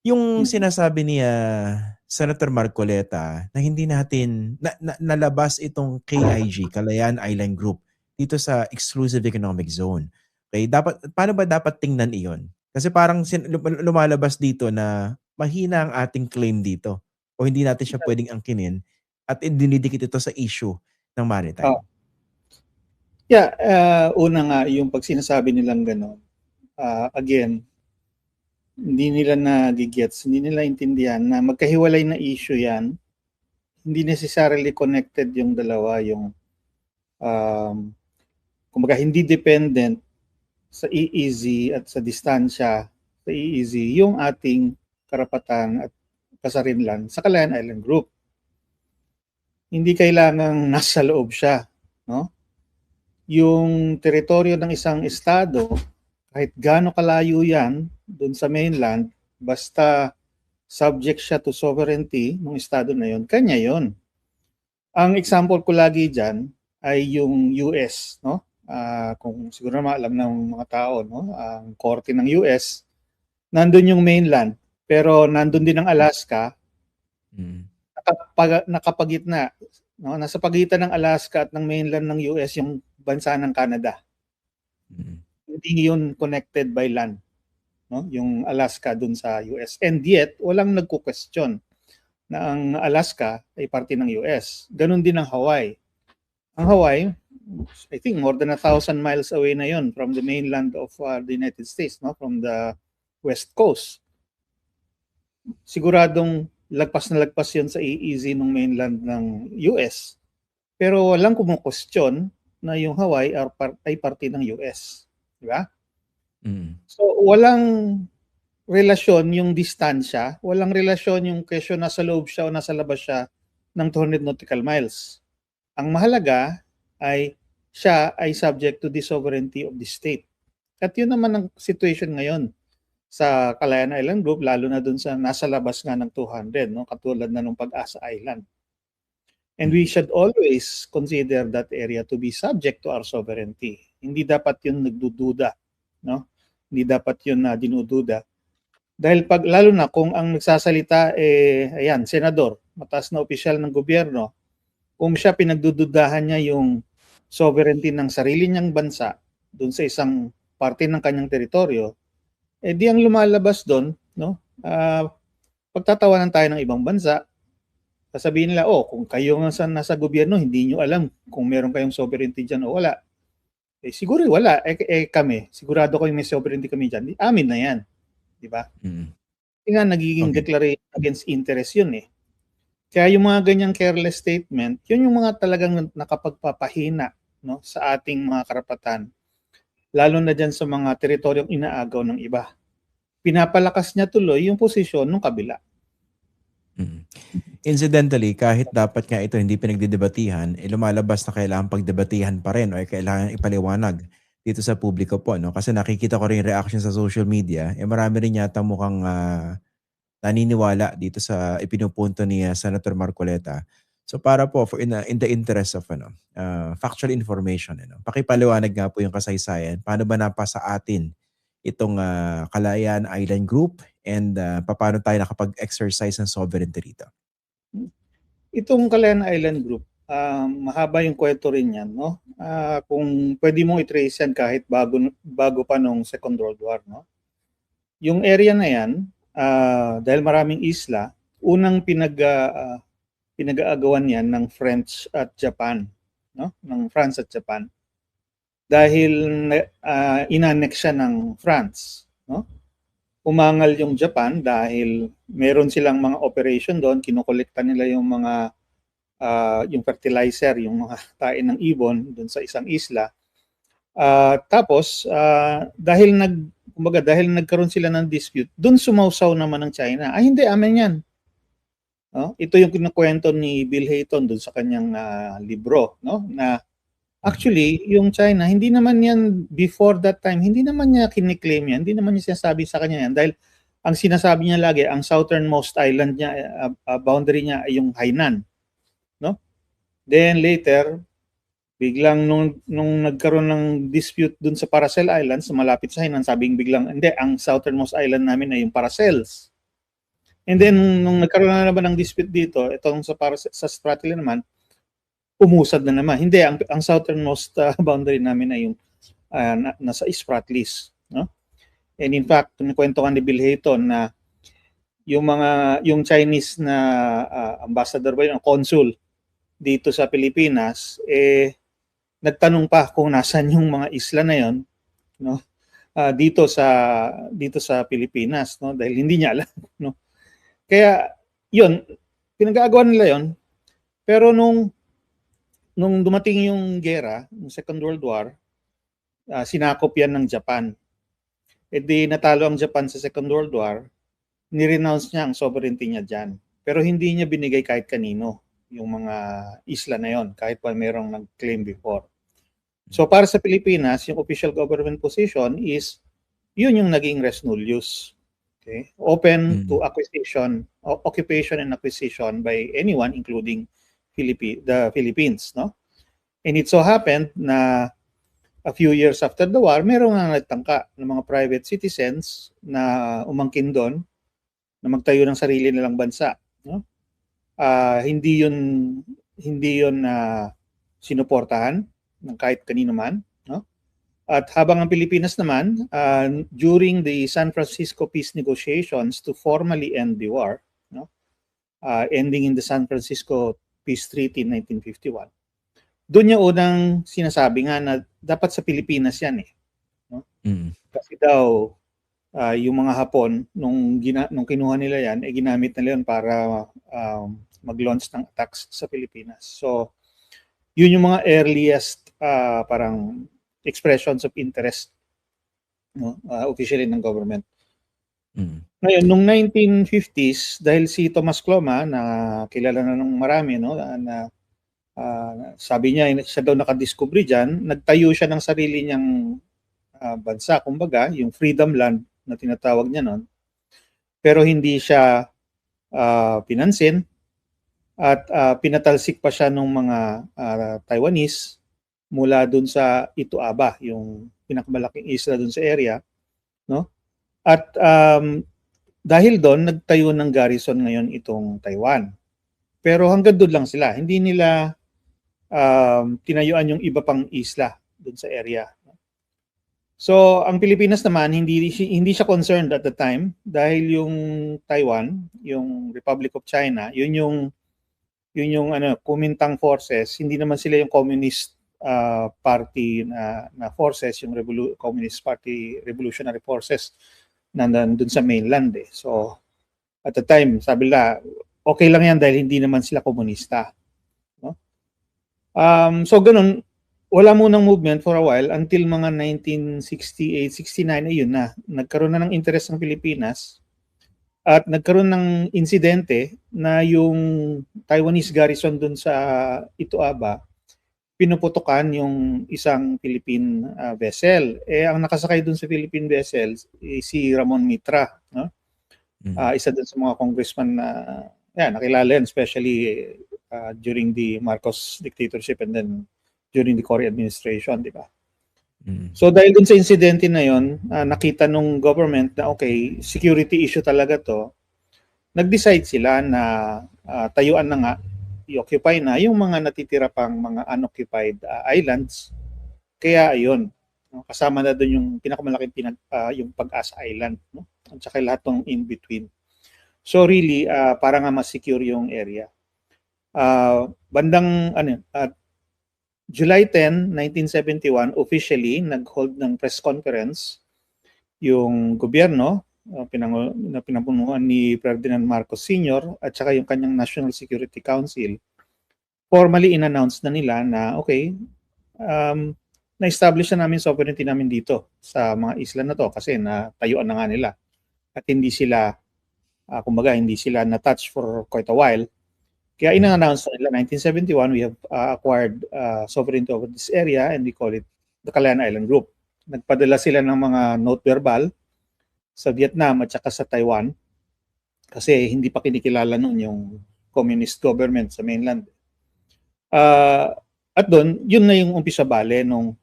Yung sinasabi ni Senator Marcoleta na hindi natin nalabas itong KIG, Kalayaan Island Group, dito sa Exclusive Economic Zone. Okay, paano ba dapat tingnan iyon? Kasi parang lumalabas dito na mahina ang ating claim dito o hindi natin siya pwedeng angkinin at dinidikit ito sa issue ng maritime. Yeah, una nga yung pag sinasabi nilang gano'n, again, hindi nila nagigets, hindi nila intindihan na magkahiwalay na issue yan. Hindi necessarily connected yung dalawa, yung kumbaga hindi dependent sa EEZ at sa distansya sa EEZ yung ating karapatan at kasarinlan sa Kalayaan Island Group. Hindi kailangang nasa loob siya, no? Yung teritoryo ng isang estado, kahit gaano kalayo yan dun sa mainland, basta subject siya to sovereignty ng estado na yon, kanya yon. Ang example ko lagi dyan ay yung US, no? Kung siguro naman alam ng mga tao, no? Ang korte ng US, nandun yung mainland, pero nandun din ang Alaska, nakapagitna, no? Nasa pagitan ng Alaska at ng mainland ng US yung bansa ng Canada. Hindi yun connected by land, no? Yung Alaska dun sa US. And yet, walang nagko-question na ang Alaska ay parte ng US. Ganon din ang Hawaii. Ang Hawaii, I think more than 1,000 miles away na yon from the mainland of the United States, no? From the west coast. Siguradong lagpas na lagpas yun sa EEZ ng mainland ng US. Pero walang kumu-question na yung Hawaii ay parte ng US. Di ba? So, walang relasyon yung distansya, walang relasyon yung kesyo nasa loob siya o nasa labas siya ng 200 nautical miles. Ang mahalaga ay siya ay subject to the sovereignty of the state. At yun naman ang situation ngayon sa Kalayaan Island Group, lalo na dun sa nasa labas nga ng 200, no? Katulad na ng Pag-asa Island. And we should always consider that area to be subject to our sovereignty. Hindi dapat yun nagdududa, no? Hindi dapat yun na dinududa. Dahil lalo na kung ang nagsasalita ayan, senador, mataas na opisyal ng gobyerno, kung siya pinagdududahan niya yung sovereignty ng sarili niyang bansa doon sa isang parte ng kanyang teritoryo, di ang lumalabas doon, no? Pagtatawanan tayo ng ibang bansa, sasabihin nila, kung kayo nga nasa gobyerno, hindi nyo alam kung meron kayong sovereignty dyan o wala. Siguro wala. Kami, sigurado ko yung may sovereignty kami dyan. Amin na yan. Di ba? Nga nagiging declaration against interest yun eh. Kaya yung mga ganyang careless statement, yun yung mga talagang nakapagpapahina, no, sa ating mga karapatan. Lalo na dyan sa mga teritoryong inaagaw ng iba. Pinapalakas niya tuloy yung posisyon ng kabila. Incidentally, kahit dapat nga ito hindi pinagdidebatihan, lumalabas na kailangan pagdebatihan pa rin o kailangan ipaliwanag dito sa publiko po. No? Kasi nakikita ko rin reaction sa social media, marami rin yata mukhang naniniwala dito sa ipinupunto ni Senator Marcoleta. So para po, in the interest of factual information, pakipaliwanag nga po yung kasaysayan. Paano ba napasa atin itong Kalayaan Island Group and paano tayo nakapag-exercise ng sovereignty rito? Itong Kalayaan Island Group, mahaba yung kwento rin yan, no? Kung pwede mong i-trace yan kahit bago pa nung Second World War, no? Yung area na yan, dahil maraming isla, unang pinag-aagawan yan ng French at Japan, no? Ng France at Japan. Dahil inanex siya ng France, no? Umangal yung Japan dahil meron silang mga operation doon, kinukolekta nila yung mga yung fertilizer, yung mga tain ng ibon doon sa isang isla. Tapos dahil nagkaroon sila ng dispute, doon sumausaw naman ng China. Hindi, amin yan. No? Ito yung kinukwento ni Bill Hayton doon sa kanyang libro, no? Na actually, yung China, hindi naman yan before that time, hindi naman niya kiniklaim yan, hindi naman niya sinasabi sa kanya yan dahil ang sinasabi niya lagi, ang southernmost island niya, boundary niya ay yung Hainan. No? Then later, biglang nung nagkaroon ng dispute dun sa Paracel Islands, malapit sa Hainan, sabing biglang, hindi, ang southernmost island namin ay yung Paracels. And then, nung nagkaroon na naman ng dispute dito, itong para sa Spratly naman, umusad na naman. Hindi, ang southernmost boundary namin ay yung nasa Spratlys. No? And in fact, kwento ka ni Bill Hayton na yung Chinese na ambassador ba yun, consul dito sa Pilipinas, nagtanong pa kung nasan yung mga isla na yon, no? Dito sa Pilipinas, no? Dahil hindi niya alam, no? Kaya yun, pinag-aagawa nila yon. Pero nung dumating yung gera, yung Second World War, sinakop yan ng Japan. Di natalo ang Japan sa Second World War, ni-renounce niya ang sovereignty niya dyan. Pero hindi niya binigay kahit kanino yung mga isla na yon, kahit pa mayroong nag-claim before. So para sa Pilipinas, yung official government position is yun yung naging res nullius. Okay? Open to acquisition, occupation and acquisition by anyone including the Philippines, no? And it so happened na a few years after the war, merong nagtangka ng mga private citizens na umangkin doon na magtayo ng sarili nilang bansa, no? Hindi yun sinuportahan ng kahit kanino man, no? At habang ang Pilipinas naman, during the San Francisco peace negotiations to formally end the war, no? Ending in the San Francisco Peace Treaty in 1951, doon niya unang sinasabi nga na dapat sa Pilipinas yan eh, no? Kasi daw yung mga Hapon nung kinuha nila yan, ginamit nila yan para mag-launch ng attacks sa Pilipinas. So yun yung mga earliest parang expressions of interest, no? Officially ng government. Ngayon, nung 1950s, dahil si Tomas Cloma, na kilala na ng marami, no, na sabi niya, siya daw nakadiscovery dyan, nagtayo siya ng sarili niyang bansa, kumbaga, yung Freedom Land na tinatawag niya noon. Pero hindi siya pinansin at pinatalsik pa siya ng mga Taiwanese mula dun sa Ituaba, yung pinakamalaking isla dun sa area, no? At dahil doon, nagtayo ng garrison ngayon itong Taiwan. Pero hanggang doon lang sila. Hindi nila tinayuan yung iba pang isla doon sa area. So, ang Pilipinas naman, hindi siya concerned at the time dahil yung Taiwan, yung Republic of China, yun yung Kuomintang forces, hindi naman sila yung Communist Party na forces, yung Communist Party Revolutionary Forces nandun sa mainland eh. So, at the time, sabi nila, okay lang yan dahil hindi naman sila komunista. No? So, ganun, wala munang movement for a while until mga 1968-69, ayun na, nagkaroon na ng interest ng Pilipinas at nagkaroon ng insidente na yung Taiwanese garrison dun sa Ituaba, pinuputukan yung isang Philippine vessel. Ang nakasakay dun sa Philippine vessel si Ramon Mitra, no? Isa dun sa mga congressman na nakilala yan, especially during the Marcos dictatorship and then during the Cory administration, di ba? So dahil dun sa insidente na yon, nakita nung government na okay, security issue talaga to, nag-decide sila na tayuan na nga, i-occupy na yung mga natitira pang mga unoccupied islands. Kaya ayun, kasama na doon yung pinakamalaking yung Pag-asa Island, no? At saka lahat ng in between. So really, para nga mas secure yung area. Bandang July 10, 1971, officially nag-hold ng press conference yung gobyerno na pinapunuan ni Ferdinand Marcos Sr. at saka yung kanyang National Security Council, formally in-announce na nila na okay, na-establish na namin sovereignty namin dito sa mga isla na to kasi natayuan na nga nila at hindi sila, kumbaga hindi sila na-touch for quite a while. Kaya in-announce na nila 1971, we have acquired sovereignty over this area and we call it the Calayan Island Group. Nagpadala sila ng mga note verbal sa Vietnam at saka sa Taiwan kasi hindi pa kinikilala noon yung communist government sa mainland. At doon, yun na yung umpisa bale nung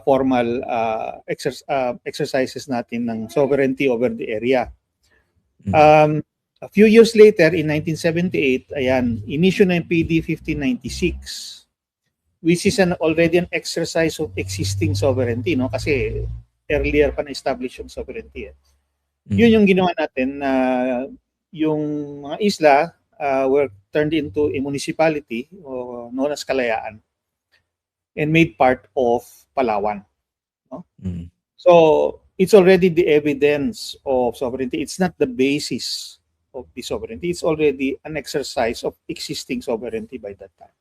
formal exercises natin ng sovereignty over the area. A few years later, in 1978, ayan, inisyu na yung PD 1596, which is already an exercise of existing sovereignty, no? Kasi earlier pa na-establish yung sovereignty. Yun yung ginawa natin na yung mga isla were turned into a municipality known as Kalayaan and made part of Palawan. No? So it's already the evidence of sovereignty. It's not the basis of the sovereignty. It's already an exercise of existing sovereignty by that time.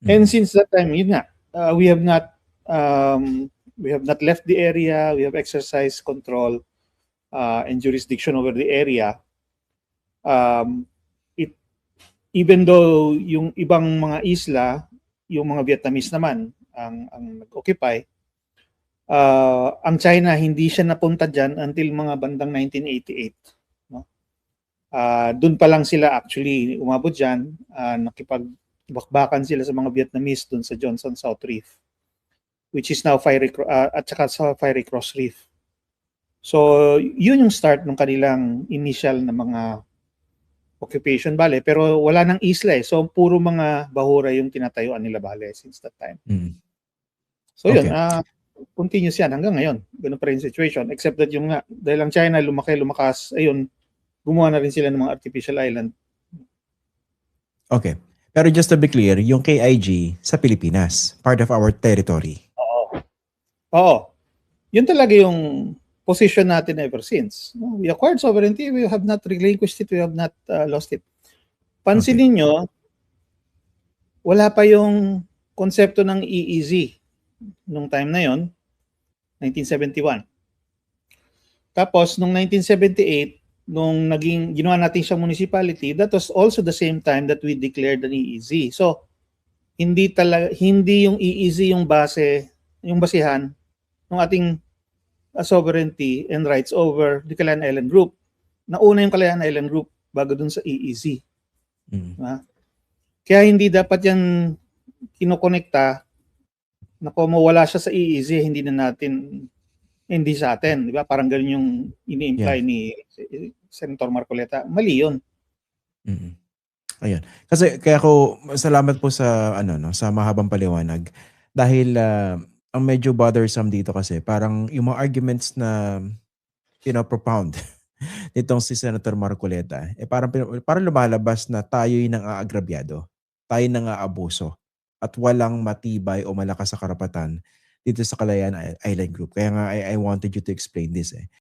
And since that time, yun nga, we have not left the area. We have exercised control and jurisdiction over the area. Even though yung ibang mga isla, yung mga Vietnamese naman ang nag-occupy, ang China hindi siya napunta dyan until mga bandang 1988. No? Doon pa lang sila actually umabot dyan, nakipag-bakbakan sila sa mga Vietnamese doon sa Johnson South Reef, which is now at saka sa Fiery Cross Reef. So yun yung start ng kanilang initial na mga occupation bale, pero wala nang isla So puro mga bahura yung tinatayuan nila bale since that time. So yun, continuous yan hanggang ngayon. Ganun pa rin situation. Except that yung nga, dahil ang China lumakas, ayun, gumawa na rin sila ng mga artificial island. Okay. Pero just to be clear, yung KIG sa Pilipinas, part of our territory. Oo. Yun talaga yung position natin ever since. We acquired sovereignty, we have not relinquished it, we have not lost it. Pansinin nyo, wala pa yung konsepto ng EEZ nung time na yon, 1971. Tapos, nung 1978, nung ginawa natin siyang municipality, that was also the same time that we declared an EEZ. So, hindi yung EEZ yung basihan ng ating sovereignty and rights over the Calayan Island Group. Nauna yung Calayan Island Group bago dun sa EEZ. Kaya hindi dapat yan kinokonekta na kung mawala siya sa EEZ, hindi sa atin. Di ba? Parang ganun yung ini-imply ni Senator Marcoleta. Mali yun. Ayun. Kasi kaya ako salamat po sa sa mahabang paliwanag dahil ang medyo bothersome dito kasi parang yung mga arguments na propound nitong si Senator Marcoleta parang lumalabas na tayo'y nang aagrabyado, tayo nang aabuso at walang matibay o malakas sa karapatan dito sa Calayan Island Group. Kaya nga I wanted you to explain this